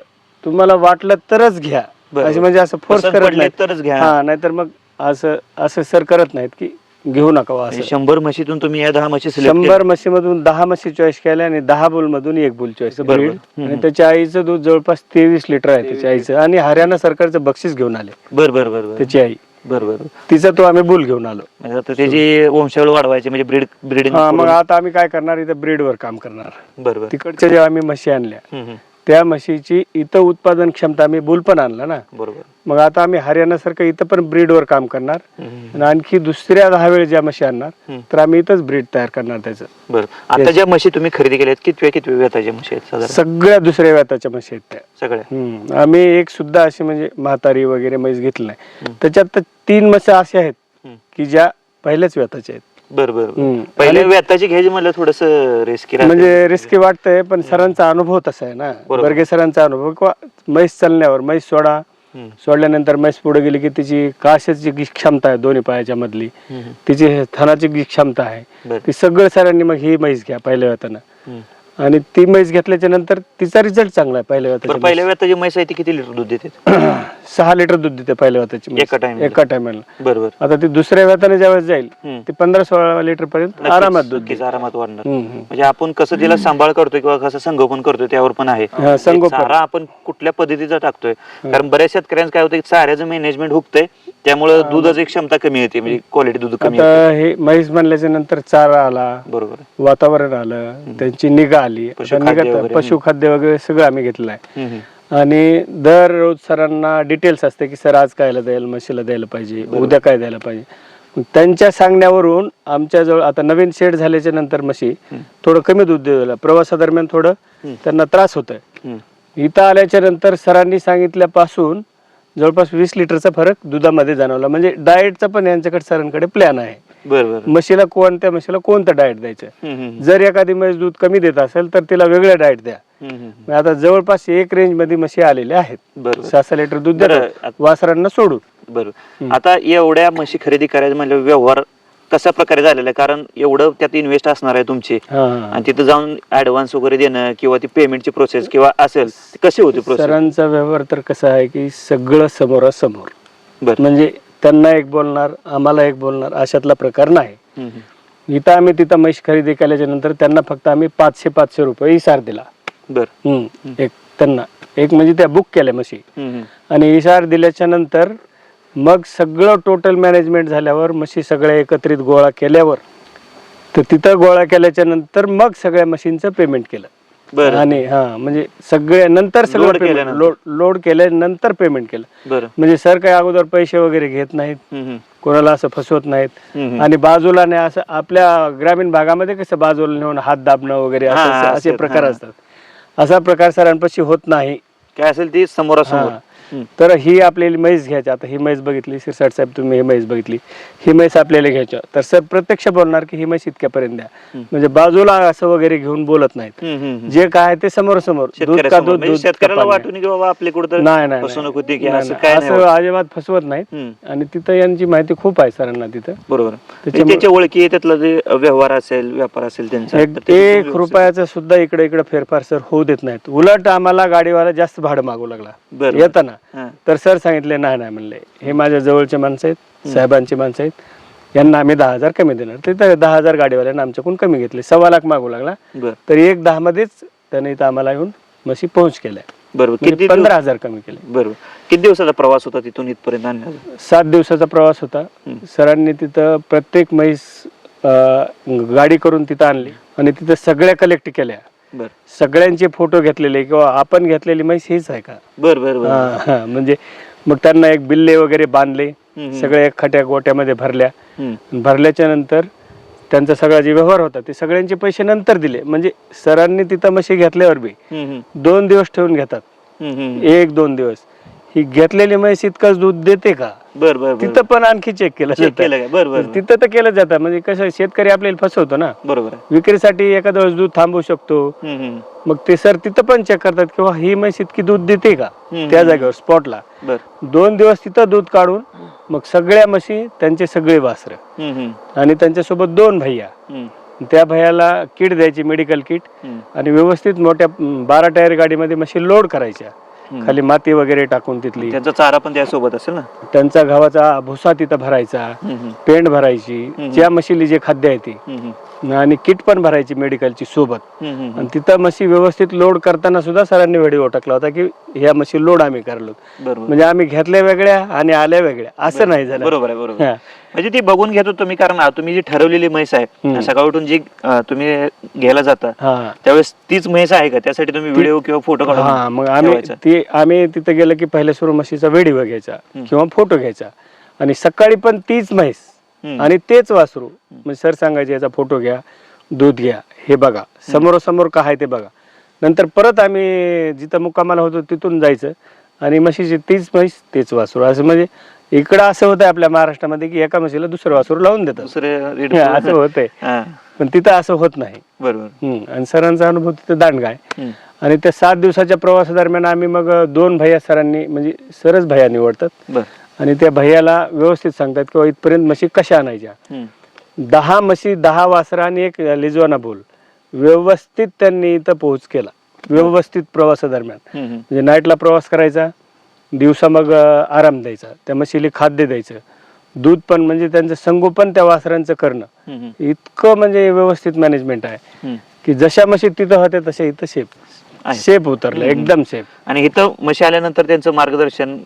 तुम्हाला वाटलं तरच घ्या, बरोबर. असे म्हणजे असं फोर्स पसंत करत पडले नाही तरच घ्या. हा, नाहीतर मग असं असं सर करत नाहीत की घेऊ नका बुवा असं. 100 म्हशीतून तुम्ही या 10 म्हशी सिलेक्ट 100 म्हशीमधून 10 म्हशी चॉईस केल्या आणि 10 बुल मधून 1 बुल चॉईस बरोबर. आणि त्याच्या आईचं दूध जवळपास 23 लिटर आहे त्याच्या आईचं, आणि हरियाणा सरकारचं बक्षीस घेऊन आले बर बर बर बर त्याची आई. बर बर तिचा तो आम्ही बुल घेऊन आलो. म्हणजे आता त्याची वंशावळ वाढवायची म्हणजे ब्रीडिंग हा, मग आता आम्ही काय करणार, इथं ब्रीड वर काम करणार. बर बर तिकडच्या जेव्हा आम्ही म्हशी आणल्या त्या म्हशीची इथं उत्पादन क्षमता, आम्ही बुल पण आणला ना, बरोबर. मग आता आम्ही हरियाणा सारखं इथं पण ब्रीड वर काम करणार आणि आणखी दुसऱ्या 10 वेळ ज्या म्हशी आणणार तर आम्ही इथंच ब्रीड तयार करणार त्याचं. बरं आता ज्या म्हशी तुम्ही खरेदी केल्यात किती वेताच्या म्हशी आहेत साधारण? सगळ्या दुसऱ्या व्याताच्या म्हशी आहेत त्या सगळ्या. आम्ही एक सुद्धा अशी म्हणजे म्हातारी वगैरे म्हैस घेतली नाही. त्याच्यात तर 3 म्हशी अशा आहेत की ज्या पहिल्याच व्याताच्या आहेत. बरं बरं पहिले व्याताची घ्यायची म्हणलं थोडस रिस्की म्हणजे रिस्की वाटतंय, पण सरांचा अनुभव तसा आहे ना, बर्गे सरांचा अनुभव किंवा म्हैस चालण्यावर म्हैस सोडल्यानंतर म्हैस पुढे गेली की तिची काशाची क्षमता आहे दोन्ही पायाच्या मधली, तिची थनाची क्षमता आहे, ती सगळं सरांनी मग ही म्हैस घ्या पहिल्या वेतानं, आणि ती म्हैस घेतल्याच्या नंतर तिचा रिझल्ट चांगला आहे. पहिल्या वेताची म्हैस आहे ती किती लिटर दूध देते? 6 लिटर दूध देते पहिल्या वेताची एका टायमाला. बरोबर. आता ती दुसऱ्या वेताने ज्यावेळेस जाईल ती 15-16 लिटर पर्यंत आरामात दूध आरामात वाढणार. म्हणजे आपण कसं तिला सांभाळ करतोय किंवा कसं संगोपन करतोय त्यावर पण आहे. चारा आपण कुठल्या पद्धतीचा टाकतोय, कारण बऱ्याच शेतकऱ्यांचं काय होतं चाऱ्याचं मॅनेजमेंट हुकतंय त्यामुळे दुधाची क्षमता कमी येते, म्हणजे क्वालिटी दूध कमी येते. आता हे म्हैस म्हणल्याच्या नंतर चारा आला, बरोबर, वातावरण आलं, त्यांची निगा आली, पशुखाद्य वगैरे सगळं आम्ही घेतलं आहे. आणि दररोज सरांना डिटेल्स असते की सर आज काय द्यायला म्हशीला द्यायला पाहिजे, उद्या काय द्यायला पाहिजे. त्यांच्या सांगण्यावरून आमच्या जवळ आता नवीन शेड झाल्याच्या नंतर म्हशी थोडं कमी दूध द्यायला, प्रवासादरम्यान थोडं त्यांना त्रास होतोय. इथं आल्याच्या नंतर सरांनी सांगितल्यापासून जवळपास 20 लिटरचा फरक दुधामध्ये जाणवला. म्हणजे डाएटचा पण यांच्याकडे सरांकडे प्लॅन आहे. म्हशीला कोणत्या म्हशीला कोणतं डाएट द्यायचं, जर एखादी म्हैस दूध कमी देत असेल तर तिला वेगळं डाएट द्या. आता जवळपास 1 रेंज मध्ये म्हशी आलेल्या आहेत, 6 लिटर दूध देतात वासरांना सोडून. बरोबर. आता एवढ्या म्हशी खरेदी करायचं म्हणजे व्यवहार कशा प्रकारे झालेला आहे, कारण एवढं त्यात इन्व्हेस्ट असणार आहे तुमची, आणि तिथं जाऊन ऍडव्हान्स वगैरे देणं किंवा ती पेमेंटची प्रोसेस किंवा असेल कशी होती प्रोसेस? सरांचा व्यवहार तर कसा आहे की सगळं समोरासमोर, म्हणजे त्यांना एक बोलणार आम्हाला एक बोलणार अशातला प्रकार नाही. इथं आम्ही तिथं म्हैस खरेदी केल्याच्या नंतर त्यांना फक्त आम्ही 500 रुपये इसार दिला. एक त्यांना एक म्हणजे त्या बुक केल्या म्हशी, आणि इसार दिल्याच्या नंतर मग सगळं टोटल मॅनेजमेंट झाल्यावर म्हशी सगळ्या एकत्रित गोळा केल्यावर, तर तिथं गोळा केल्याच्या नंतर मग सगळ्या मशीनचं पेमेंट केलं. आणि म्हणजे सगळे नंतर सगळं लोड केल्यानंतर पेमेंट केलं. म्हणजे सर काही अगोदर पैसे वगैरे घेत नाहीत, कोणाला असं फसवत नाहीत. आणि बाजूला नाही, असं आपल्या ग्रामीण भागामध्ये कसं बाजूला नेऊन हात दाबणं वगैरे असे प्रकार असतात, असा प्रकार सरांपाशी होत नाही. काय असेल ती समोरासमोर. तर ही आपल्याला म्हैस घ्यायची. आता ही म्हैस बघितली शिरसाट साहेब, तुम्ही ही म्हैस बघितली, ही म्हैस आपल्याला घ्यायची, तर सर प्रत्यक्ष बोलणार की ही म्हैस इतक्यापर्यंत द्या. म्हणजे बाजूला असं वगैरे घेऊन बोलत नाहीत, जे काय ते समोर समोर. दूध का दूध, शेतकऱ्याला वाटून की बाबा आपले कुठं नाही फसवणूक होती की असं अजिबात फसवत नाहीत. आणि तिथं यांची माहिती खूप आहे सरांना तिथं. बरोबर. त्याच्या ओळखी त्यातला जे व्यवहार असेल व्यापार असेल त्यांचा 1 रुपयाचा सुद्धा इकडे फेरफार सर होऊ देत नाहीत. उलट आम्हाला गाडीवाला जास्त भाडं मागू लागला येताना, तर सर सांगितले नाही म्हणले हे माझ्या जवळचे माणसं आहेत, साहेबांची माणसं आहेत, यांना आम्ही 10,000 कमी देणार. तिथं 10,000 गाडीवाल्यांना आमच्याकडून कमी घेतले. 1.25 लाख मागू लागला, तर 1.10 मध्येच त्याने इथं आम्हाला येऊन म्हशी पोहोच केल्या. बरोबर. किती 15,000 कमी केले. बरोबर. किती दिवसाचा प्रवास होता तिथून इथपर्यंत आणण्याचा? 7 दिवसाचा प्रवास होता. सरांनी तिथं प्रत्येक म्हैस गाडी करून तिथं आणली आणि तिथं सगळ्या कलेक्ट केल्या. सगळ्यांचे फोटो घेतलेले किंवा आपण घेतलेली म्हैस हीच आहे का. म्हणजे मग त्यांना एक बिल्ले वगैरे बांधले, सगळे एक खट्या गोट्यामध्ये भरल्याच्या नंतर त्यांचा सगळा जे व्यवहार होता ते सगळ्यांचे पैसे नंतर दिले. म्हणजे सरांनी तिथं म्हशी घेतल्यावर बी 2 दिवस ठेवून घेतात, 1-2 दिवस. ही घेतलेली म्हैस इतकंच दूध देते का, बर बर तिथं पण आणखी चेक केलं जातं. बरोबर तिथं तर केलं जातं. म्हणजे कसं शेतकरी आपल्याला फसवतो ना, बरोबर विक्रीसाठी एखाद्या वेळेस दूध थांबवू शकतो. मग ते सर तिथं पण चेक करतात किंवा ही म्हैस इतकी दूध देते का त्या जागेवर स्पॉटला. बर 2 दिवस तिथं दूध काढून मग सगळ्या म्हशी त्यांचे सगळे वासरं आणि त्यांच्यासोबत 2 भैया. त्या भैयाला किट द्यायची, मेडिकल किट, आणि व्यवस्थित मोठ्या 12 टायर गाडीमध्ये म्हशी लोड करायच्या, खाली माती वगैरे टाकून तिथली. त्यांचा चारा पण त्यासोबत असेल ना. त्यांचा गव्हाचा भुसा तिथं भरायचा, पेंड भरायची, ज्या म्हशीली जे खाद्य आहे ती, आणि किट पण भरायची मेडिकलची सोबत. आणि तिथं म्हशी व्यवस्थित लोड करताना सुद्धा सरांनी व्हिडिओ टाकला होता की ह्या म्हशी लोड आम्ही करलो. म्हणजे आम्ही घेतल्या वेगळ्या आणि आल्या वेगळ्या असं नाही झालं. बरोबर आहे बरोबर. म्हणजे ती बघून घेतो तुम्ही, कारण तुम्ही जी ठरवलेली म्हैस आहे सकाळ उठून जी तुम्ही घ्यायला जाता त्यावेळेस तीच म्हैस आहे का, त्यासाठी तुम्ही व्हिडिओ किंवा फोटो काढून मग आम्ही तिथे गेलो की पहिले सुरू म्हशीचा व्हिडिओ घ्यायचा किंवा फोटो घ्यायचा, आणि सकाळी पण तीच म्हैस आणि तेच वासरू. म्हणजे सर सांगायचे याचा फोटो घ्या, दूध घ्या, हे बघा समोरासमोर काय आहे ते बघा. नंतर परत आम्ही जिथं मुक्कामाला होतो तिथून जायचं आणि म्हशीची तीच म्हैस तेच वासरू. असं म्हणजे इकडं असं होतंय आपल्या महाराष्ट्रामध्ये की एका म्हशीला दुसरं वासरू लावून देतात, असं होतंय. पण तिथं असं होत नाही. बरोबर. आणि सरांचा अनुभव तिथं दांडगा आहे. आणि त्या 7 दिवसाच्या प्रवासादरम्यान आम्ही मग 2 भैया सरांनी, म्हणजे सरच भैया निवडतात आणि त्या भैयाला व्यवस्थित सांगतात किंवा इथपर्यंत म्हशी कशा आणायच्या. 10 म्हशी, 10 वासरा आणि 1 लिजवाना बोल व्यवस्थित त्यांनी इथं पोहोच केला, व्यवस्थित प्रवासादरम्यान. म्हणजे नाईटला प्रवास करायचा, दिवसा मग आराम द्यायचा, त्या म्हशीला खाद्य द्यायचं, दूध पण, म्हणजे त्यांचं संगोपन त्या वासरांचं करणं इतकं म्हणजे व्यवस्थित मॅनेजमेंट आहे की जशा म्हशी तिथं होत्या तशा इथं शेप उतरलं, एकदम शेप. आणि इथं म्हशी आल्यानंतर त्यांचं मार्गदर्शन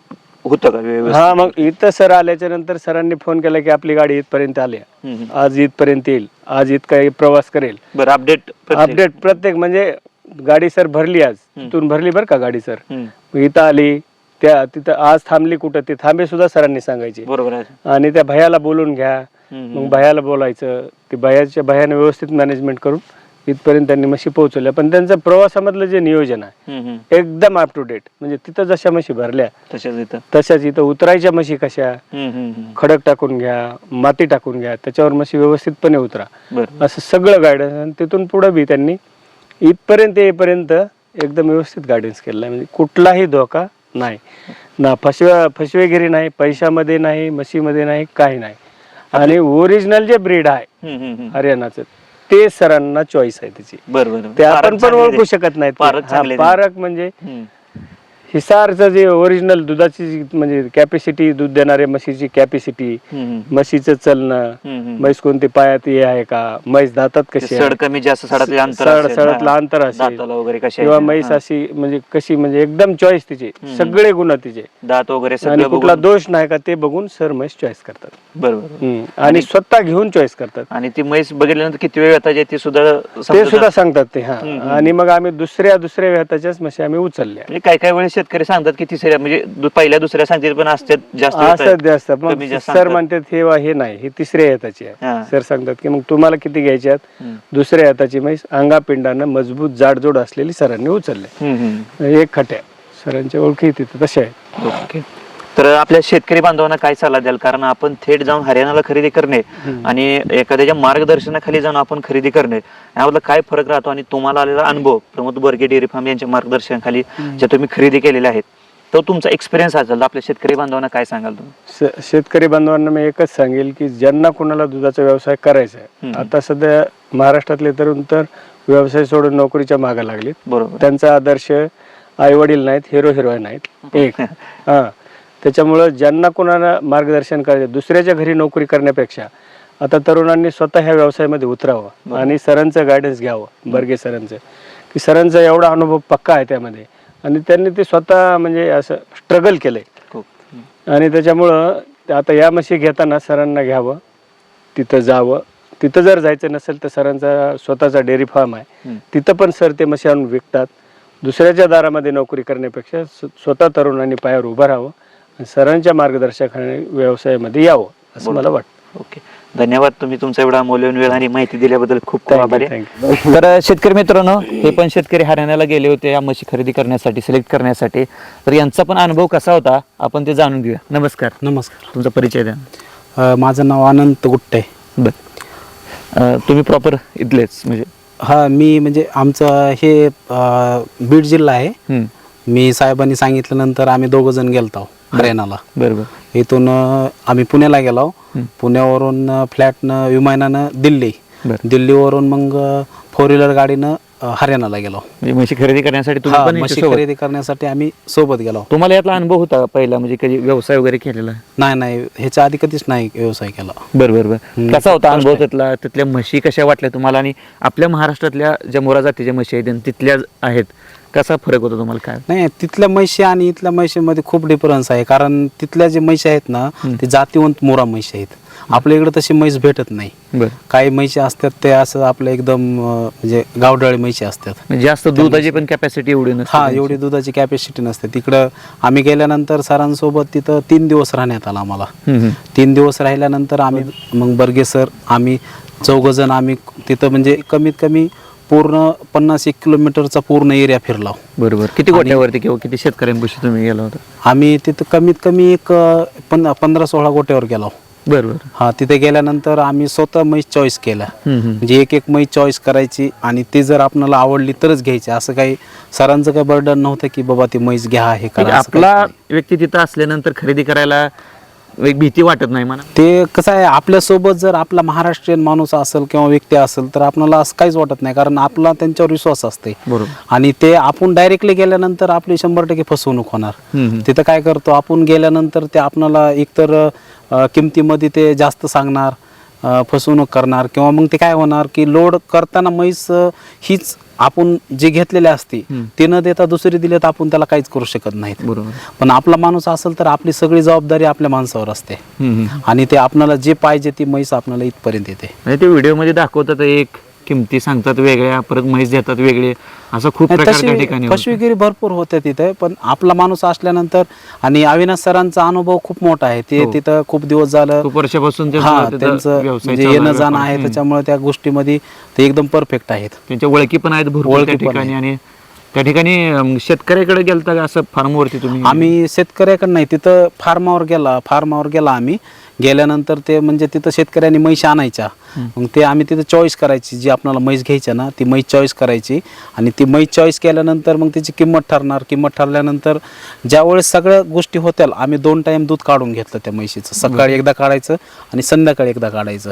होतं का व्यवस्थित? मग इथं सर आल्याच्या नंतर सरांनी फोन केला की आपली गाडी इथपर्यंत आली, आज इथपर्यंत येईल, आज इतका प्रवास करेल. बरं, अपडेट प्रत्येक म्हणजे गाडी सर भरली, आज तिथून भरली बरं का गाडी सर, इथं आली, तिथं आज थांबली कुठं, ते थांबे सुद्धा सरांनी सांगायचे. बरोबर आहे. आणि त्या भैयाला बोलून घ्या, मग भैयाला बोलायचं, ते भैयाने व्यवस्थित मॅनेजमेंट करून इथपर्यंत त्यांनी म्हशी पोहोचवल्या. पण त्यांचं प्रवासामधलं जे नियोजन आहे एकदम अप टू डेट. म्हणजे तिथं जशा म्हशी भरल्या तशाच इथं उतरायच्या म्हशी कशा, खडक टाकून घ्या, माती टाकून घ्या, त्याच्यावर म्हशी व्यवस्थितपणे उतरा, असं सगळं गायडन्स. आणि तिथून पुढे बी त्यांनी इथपर्यंत येईपर्यंत एकदम व्यवस्थित गायडन्स केलं. म्हणजे कुठलाही धोका नाही, ना फसवेगिरी नाही, पैशामध्ये नाही, म्हशीमध्ये नाही, काही नाही. आणि ओरिजिनल जे ब्रीड आहे हरियाणाचं ते सरांना चॉईस आहे त्याची. बरोबर. ते आपण पण ओळखू शकत नाही. पारक म्हणजे हिसारचं जे ओरिजिनल दुधाची म्हणजे कॅपॅसिटी, दूध देणाऱ्या म्हशीची कॅपॅसिटी, म्हशीचं चलणं, म्हैस कोणती पायात हे आहे का, म्हैस दातात कशी आहे, कमी जास्त सडतलं अंतर असेल किंवा म्हैस अशी म्हणजे कशी, म्हणजे एकदम चॉईस तिचे सगळे गुण तिचे, दात वगैरे, आणि कुठला दोष नाही का ते बघून सर म्हैस चॉईस करतात. बरोबर. आणि स्वतः घेऊन चॉईस करतात. आणि ती म्हैस बघितल्यानंतर किती वेळ येतात ते सुद्धा सांगतात ते. आणि मग आम्ही दुसऱ्या वेळाच्याच म्हशी आम्ही उचलल्या. काय वेळेस शेतकरी सांगतात की तिसऱ्या, म्हणजे पहिल्या दुसऱ्या सांगतील पण असतात जास्त. मग सर म्हणतात हे नाही, ही तिसऱ्या येताची आहे. सर सांगतात की मग तुम्हाला किती घ्यायच्यात, दुसऱ्या येताची म्हैस अंगापिंडानं मजबूत जाडजोड असलेली सरांनी उचलल्या. एक खट्या सरांच्या ओळखी तिथे तशा आहेत. तर आपल्या शेतकरी बांधवांना काय सल्ला द्याल, कारण आपण थेट जाऊन हरियाणाला खरेदी करणे आणि एखाद्याच्या मार्गदर्शनाखाली जाऊन आपण खरेदी करणे यामधला काय फरक राहतो, आणि तुम्हाला आलेला अनुभव प्रमोद बोरगे डेअरी फार्म यांच्या मार्गदर्शनाखाली ज्या तुम्ही खरेदी केलेल्या आहेत तो तुमचा एक्सपिरियन्स असेल, आपल्या शेतकरी बांधवांना काय सांगाल तुम्ही? शेतकरी बांधवांना मी एकच सांगेल की ज्यांना कोणाला दुधाचा व्यवसाय करायचा आहे, आता सध्या महाराष्ट्रातले तरुण तर व्यवसाय सोडून नोकरीच्या मागे लागलेत. बरोबर. त्यांचा आदर्श आई वडील नाहीत, हिरो नाहीत. एक त्याच्यामुळं ज्यांना कोणाला मार्गदर्शन करायचं, दुसऱ्याच्या घरी नोकरी करण्यापेक्षा आता तरुणांनी स्वतः ह्या व्यवसायामध्ये उतरावं आणि सरांचं गायडन्स घ्यावं, बर्गे सरांचं, की सरांचा एवढा अनुभव पक्का आहे त्यामध्ये, आणि त्यांनी ते स्वतः म्हणजे असं स्ट्रगल केलंय. आणि त्याच्यामुळं आता या म्हशी घेताना सरांना घ्यावं, तिथं जावं. तिथं जर जायचं नसेल तर सरांचा स्वतःचा डेअरी फार्म आहे, तिथं पण सर ते म्हशी आणून विकतात. दुसऱ्याच्या दारामध्ये नोकरी करण्यापेक्षा स्वतः तरुणांनी पायावर उभं राहावं, सरांच्या मार्गदर्शनाखाली व्यवसायामध्ये यावं असं मला वाटतं. ओके. धन्यवाद, तुम्ही तुमचा एवढा मौल्यवान वेळ आणि माहिती दिल्याबद्दल खूप खूप आभारी आहे. थँक्यू. तर शेतकरी मित्रांनो, हे पण शेतकरी हरियाणाला गेले होते या म्हशी खरेदी करण्यासाठी, सिलेक्ट करण्यासाठी. तर यांचा पण अनुभव कसा होता आपण ते जाणून घेऊया. नमस्कार, नमस्कार. तुमचा परिचय द्या. माझं नाव अनंत गुट्टे. तुम्ही प्रॉपर इथलेच म्हणजे? हा, मी म्हणजे आमचं हे बीड जिल्हा आहे. मी साहेबांनी सांगितल्यानंतर आम्ही दोघं जण गेलतो हरियाणाला. बरोबर. इथून आम्ही पुण्याला गेलो. पुण्यावरून फ्लॅटनं विमानानं दिल्लीवरून मग 4 व्हीलर गाडीनं हरियाणाला गेलो. म्हणजे म्हशी खरेदी करण्यासाठी तुम्ही हा, पण म्हशी यांच्यासोबत? खरेदी करण्यासाठी आम्ही सोबत गेलो. तुम्हाला यातला अनुभव होता पहिला, म्हणजे कधी व्यवसाय वगैरे केलेला? नाही, ह्याच्या आधी कधीच नाही व्यवसाय केला. बरोबर. कसा होता अनुभव त्यातला? तिथल्या म्हशी कशा वाटल्या तुम्हाला? आणि आपल्या महाराष्ट्रातल्या ज्या मोरा जातीच्या म्हशी आहेत आणि तिथल्या आहेत, कसा फरक होता तुम्हाला? काय नाही, तिथल्या म्हशी आणि इथल्या म्हशीमध्ये खूप डिफरन्स आहे. कारण तिथल्या जे म्हशी आहेत ना, ते जातीवंत मोरा म्हशी आहेत. आपल्या इकडे तशी म्हैस भेटत नाही. बरं. काही म्हशी असतात ते असं आपल्या एकदम म्हणजे गावडाळी म्हशी असतात. म्हणजे जास्त दुधाची पण कॅपॅसिटी एवढी नसते हा, त्यांची. एवढी दुधाची कॅपॅसिटी नसते. तिकडं आम्ही गेल्यानंतर सरांसोबत तिथं 3 दिवस राहण्यात आला आम्हाला. 3 दिवस राहिल्यानंतर आम्ही मग बर्गे सर, आम्ही 4 जण आम्ही तिथं म्हणजे कमीत कमी पूर्ण 50-1 किलोमीटरचा पूर्ण एरिया फिरला. बरोबर. किती गोट्यावरती किंवा किती शेतकऱ्यांपाशी तुम्ही गेला होता? आम्ही तिथं कमीत कमी एक 15-16 गोट्यावर गेलो. बरोबर. हा, तिथे गेल्यानंतर आम्ही स्वतः म्हैस चॉईस केला. म्हणजे एक म्हैस चॉईस करायची आणि ती जर आपल्याला आवडली तरच घ्यायची. असं काही सरांचं काही बर्डन नव्हतं की बाबा ती म्हैस घ्या, हे करा. असं आपला काहीच नाही. व्यक्ती तिथं असल्यानंतर खरेदी करायला एक भीती वाटत नाही म्हणा? ते कसं आहे, आपल्यासोबत जर आपला महाराष्ट्रीयन माणूस असेल किंवा व्यक्ती असेल तर आपल्याला असं काहीच वाटत नाही. कारण आपला त्यांच्यावर विश्वास असते. बरोबर. आणि ते आपण डायरेक्टली गेल्यानंतर आपली 100% फसवणूक होणार. तिथं काय करतो आपण गेल्यानंतर ते आपल्याला एकतर किमतीमध्ये ते जास्त सांगणार, फसवणूक करणार, किंवा मग ते काय होणार की लोड करताना म्हैस हीच आपण जे घेतलेले असते ते न देता दुसरी दिले तर आपण त्याला काहीच करू शकत नाहीत. बरोबर. पण आपला माणूस असेल तर आपली सगळी जबाबदारी आपल्या माणसावर असते. आणि ते आपल्याला जे पाहिजे ती म्हैस आपल्याला इथपर्यंत येते. म्हणजे ते व्हिडिओ मध्ये दाखवतात, एक किमती सांगतात वेगळ्या, परत म्हैस देतात वेगळे, असं खूप प्रकार त्या ठिकाणी होतं. फसवेगिरी भरपूर होते तिथे. पण आपला माणूस असल्यानंतर, आणि अविनाश सरांचा अनुभव खूप मोठा आहे. ते तिथं खूप दिवस झालं, खूप वर्षापासून त्यांचं म्हणजे येणं जाणं आहे. त्याच्यामुळे त्या गोष्टीमध्ये ते एकदम परफेक्ट आहेत. त्यांच्या ओळखी पण आहेत भरपूर त्या ठिकाणी. आणि त्या ठिकाणी शेतकऱ्याकडे गेलता का असं फार्मवरती तुम्ही? आम्ही शेतकऱ्याकडे नाही, तिथं फार्मावर गेला आम्ही. गेल्यानंतर ते म्हणजे तिथं शेतकऱ्यांनी म्हैस आणायच्या. मग ते आम्ही तिथं चॉईस करायची, जी आपल्याला म्हैस घ्यायच्या ना ती म्हैस चॉईस करायची. आणि ती म्हैस चॉईस केल्यानंतर मग त्याची किंमत ठरणार. किंमत ठरल्यानंतर ज्यावेळेस सगळ्या गोष्टी होत्या, आम्ही 2 टाइम दूध काढून घेतलं त्या म्हैशीचं. सकाळी एकदा काढायचं आणि संध्याकाळी एकदा काढायचं.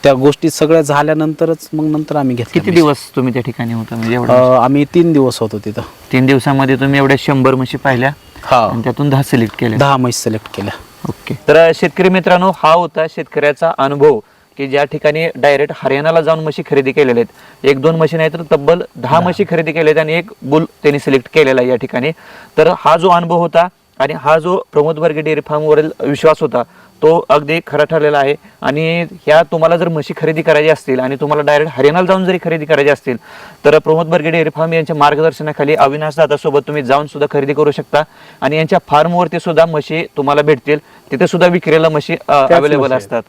त्या गोष्टी सगळ्या झाल्यानंतरच मग नंतर आम्ही घेतलं. किती दिवस तुम्ही त्या ठिकाणी होता? म्हणजे आम्ही 3 दिवस होतो तिथं. 3 दिवसामध्ये तुम्ही एवढ्या 100 म्हशी पाहिल्या हा, आणि त्यातून 10 सिलेक्ट केल्या? 10 म्हैस सिलेक्ट केल्या. ओके. तर शेतकरी मित्रांनो, हा होता शेतकऱ्याचा अनुभव की ज्या ठिकाणी डायरेक्ट हरियाणाला जाऊन म्हशी खरेदी केलेल्या आहेत. 1-2 म्हशी नाही तर तब्बल 10 म्हशी खरेदी केल्या आहेत आणि एक बुल त्यांनी सिलेक्ट केलेला आहे या ठिकाणी. तर हा जो अनुभव होता आणि हा जो प्रमोद बर्गे डेअरी फार्मवरील विश्वास होता तो अगदी खरा ठरलेला आहे. आणि ह्या तुम्हाला जर म्हशी खरेदी करायची असतील आणि तुम्हाला डायरेक्ट हरियाणाला जाऊन जरी खरेदी करायची असतील तर प्रमोद बर्गे डेअरी फार्म यांच्या मार्गदर्शनाखाली अविनाश दादासोबत तुम्ही जाऊन सुद्धा खरेदी करू शकता. आणि यांच्या फार्मवरती सुद्धा म्हशी तुम्हाला भेटतील. तिथे सुद्धा विक्रीला म्हशी अवेलेबल असतात.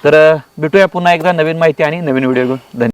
तर भेटूया पुन्हा एकदा नवीन माहिती आणि नवीन व्हिडिओ घेऊन. धन्यवाद.